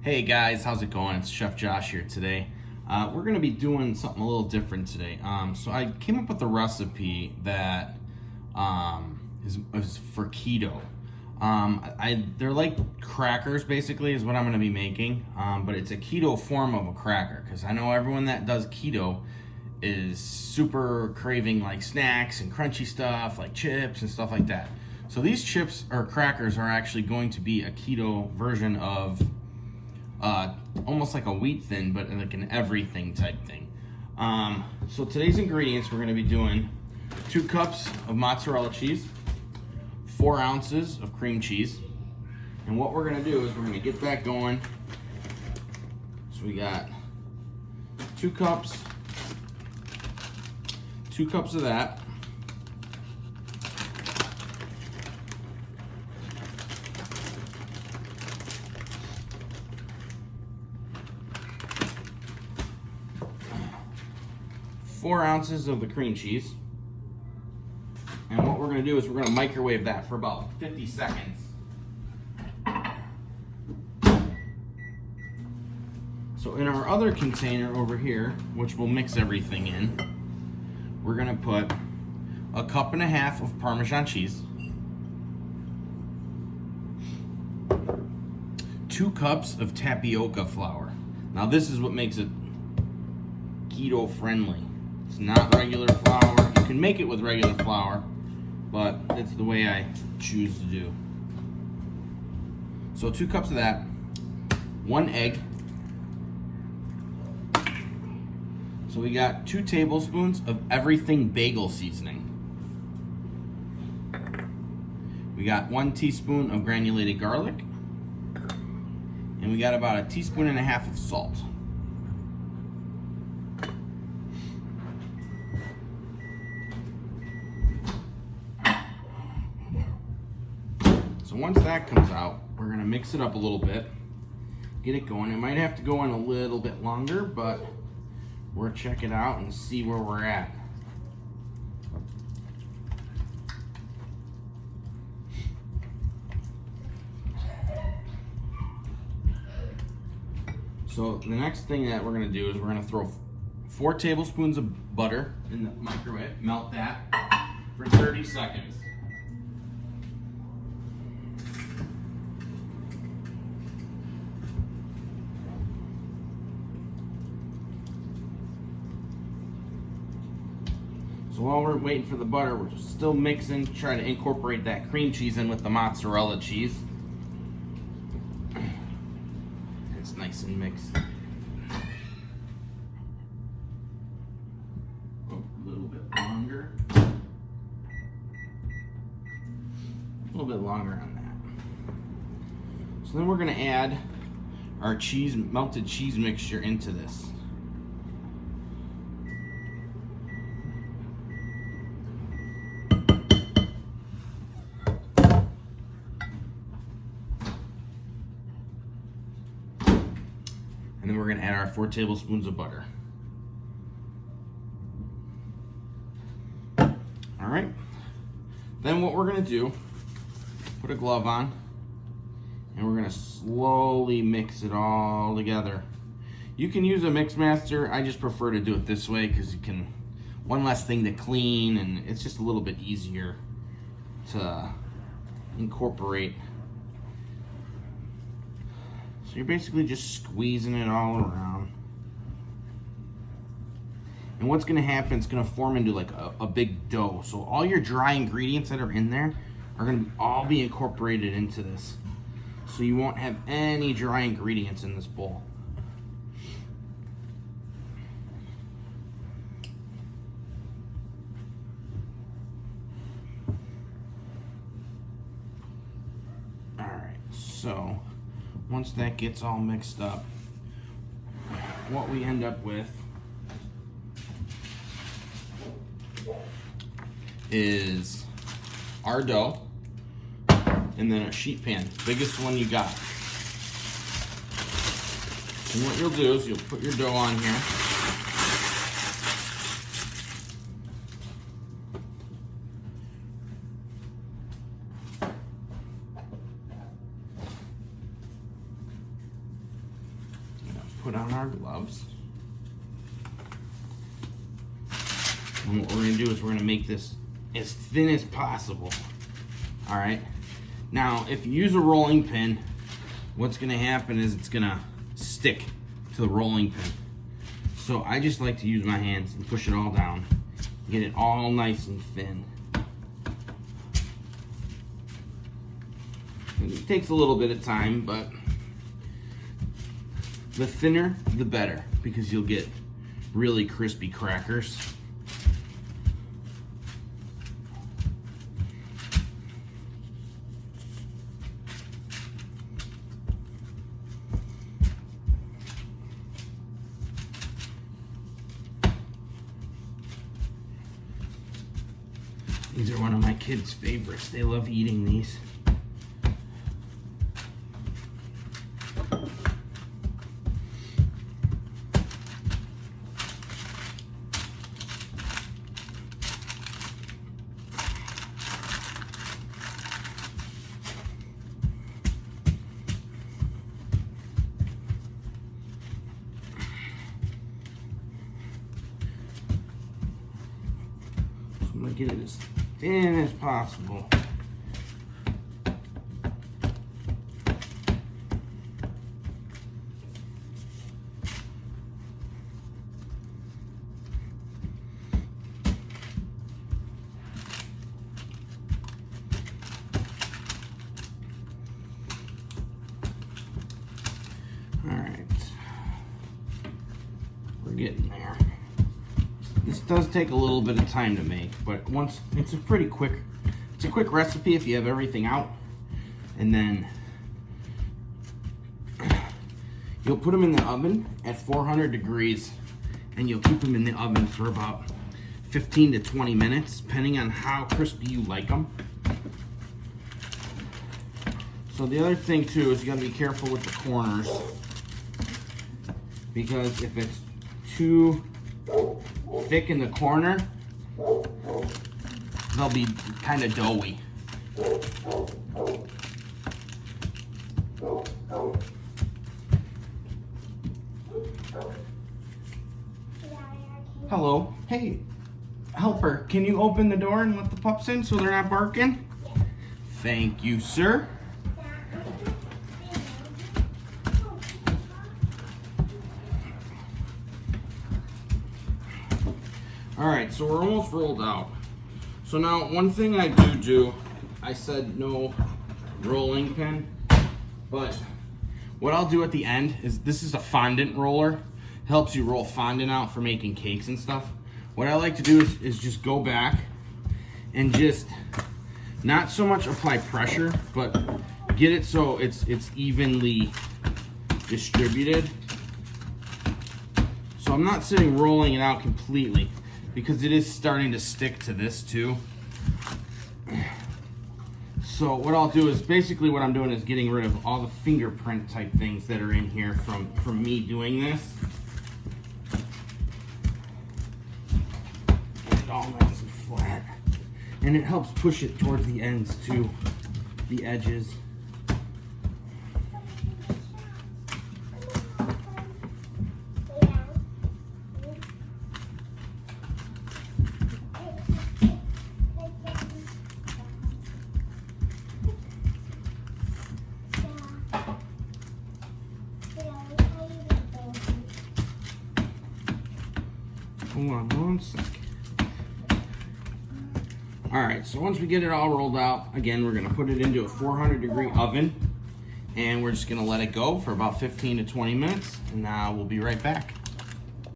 Hey guys, how's it going? It's Chef Josh here today. We're going to be doing something a little different today. So I came up with a recipe that is for keto. They're like crackers basically is what I'm going to be making, but it's a keto form of a cracker because I know everyone that does keto is super craving like snacks and crunchy stuff like chips and stuff like that. So these chips or crackers are actually going to be a keto version of almost like a wheat thin, but like an everything type thing. So today's ingredients, we're going to be doing 2 cups of mozzarella cheese, 4 ounces of cream cheese, and what we're going to do is we're going to get that going. So we got 2 cups of that. Four ounces of the cream cheese, and what we're going to do is we're going to microwave that for about 50 seconds. So in our other container over here, which we'll mix everything in, we're going to put 1.5 cups of Parmesan cheese, 2 cups of tapioca flour. Now this is what makes it keto friendly. It's not regular flour. You can make it with regular flour, but it's the way I choose to do. So 2 cups of that, 1 egg. So we got 2 tablespoons of everything bagel seasoning. We got 1 teaspoon of granulated garlic, and we got about 1.5 teaspoons of salt. So once that comes out, we're gonna mix it up a little bit, get it going. It might have to go in a little bit longer, but we'll check it out and see where we're at. So the next thing that we're gonna do is we're gonna throw 4 tablespoons of butter in the microwave, melt that for 30 seconds. So while we're waiting for the butter, we're still mixing, trying to incorporate that cream cheese in with the mozzarella cheese. It's nice and mixed. A little bit longer. A little bit longer on that. So then we're gonna add our melted cheese mixture into this. And then we're gonna add our 4 tablespoons of butter. All right. Then what we're gonna do, put a glove on, and we're gonna slowly mix it all together. You can use a mix master. I just prefer to do it this way because you can, one less thing to clean, and it's just a little bit easier to incorporate. So you're basically just squeezing it all around. And what's gonna happen, it's gonna form into like a big dough. So all your dry ingredients that are in there are gonna all be incorporated into this. So you won't have any dry ingredients in this bowl. All right, so once that gets all mixed up, what we end up with is our dough and then a sheet pan, biggest one you got. And what you'll do is you'll put your dough on here. put on our gloves. And what we're gonna do is we're gonna make this as thin as possible. All right. Now, if you use a rolling pin, what's gonna happen is it's gonna stick to the rolling pin. So I just like to use my hands and push it all down, get it all nice and thin. And it takes a little bit of time, but the thinner, the better, because you'll get really crispy crackers. These are one of my kids' favorites. They love eating these. I'm gonna get it as thin as possible. All right, we're getting there. This does take a little bit of time to make, but once it's a quick recipe if you have everything out. And then you'll put them in the oven at 400 degrees and you'll keep them in the oven for about 15 to 20 minutes, depending on how crispy you like them. So the other thing too is you gotta be careful with the corners, because if it's too thick in the corner, they'll be kind of doughy. Hello. Hey, helper, can you open the door and let the pups in so they're not barking? Thank you, sir. All right, so we're almost rolled out. So now, one thing I do, I said no rolling pin, but what I'll do at the end is, this is a fondant roller. It helps you roll fondant out for making cakes and stuff. What I like to do is just go back and just not so much apply pressure, but get it so it's evenly distributed. So I'm not sitting rolling it out completely, because it is starting to stick to this too. So what I'll do is, basically what I'm doing is getting rid of all the fingerprint type things that are in here from me doing this. Get it all nice and flat. And it helps push it towards the ends too, the edges. Hold on one second. All right, so once we get it all rolled out, again, we're gonna put it into a 400-degree oven, and we're just gonna let it go for about 15 to 20 minutes, and we'll be right back.